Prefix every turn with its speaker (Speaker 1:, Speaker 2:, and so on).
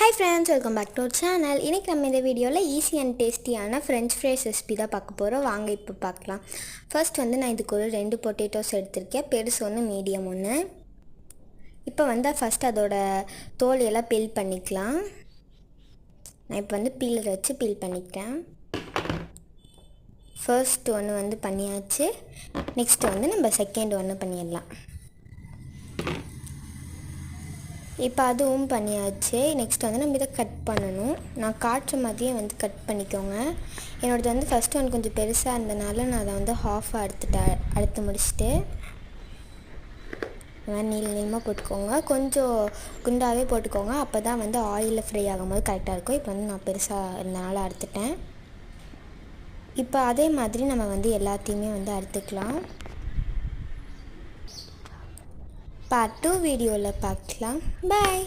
Speaker 1: Hi friends, welcome back to our channel. இன்னைக்கு நம்ம இந்த வீடியோல ஈஸி அண்ட் டேஸ்டியான French fries ரெசிபி தான் பார்க்க போறோம். வாங்க இப்போ பார்க்கலாம். ஃபர்ஸ்ட் நான் இதுக்கு ஒரு 2 பொட்டேட்டோஸ் எடுத்துர்க்கேன். பெருசு ஒன்று மீடியம் ஒன்று. இப்போ ஃபர்ஸ்ட் அதோட தோல் எல்லாம் பீல் பண்ணிக்கலாம். நான் இப்போ பீலர் வச்சு பீல் பண்ணிட்டேன். ஃபர்ஸ்ட் ஒன்று பண்ணியாச்சு. நெக்ஸ்ட் நம்ம செகண்ட் ஒன்று பண்ணிடலாம். இப்போ அதுவும் பண்ணியாச்சு. நெக்ஸ்ட் நம்ம இதை கட் பண்ணணும். நான் காட்டுற மாதிரியே கட் பண்ணிக்கோங்க. என்னோடது ஃபஸ்ட் ஒன் கொஞ்சம் பெருசாக இருந்தனால நான் அதை ஹாஃபாக அடுத்து முடிச்சுட்டு நீளமாக போட்டுக்கோங்க. கொஞ்சம் குண்டாகவே போட்டுக்கோங்க. அப்போ தான் ஆயிலில் ஃப்ரை ஆகும்போது கரெக்டாக இருக்கும். இப்போ நான் பெருசாக இருந்தனால அறுத்துட்டேன். இப்போ அதே மாதிரி நம்ம எல்லாத்தையுமே அறுத்துக்கலாம். பார்ட் 2 வீடியோவில் பார்க்கலாம். பாய்.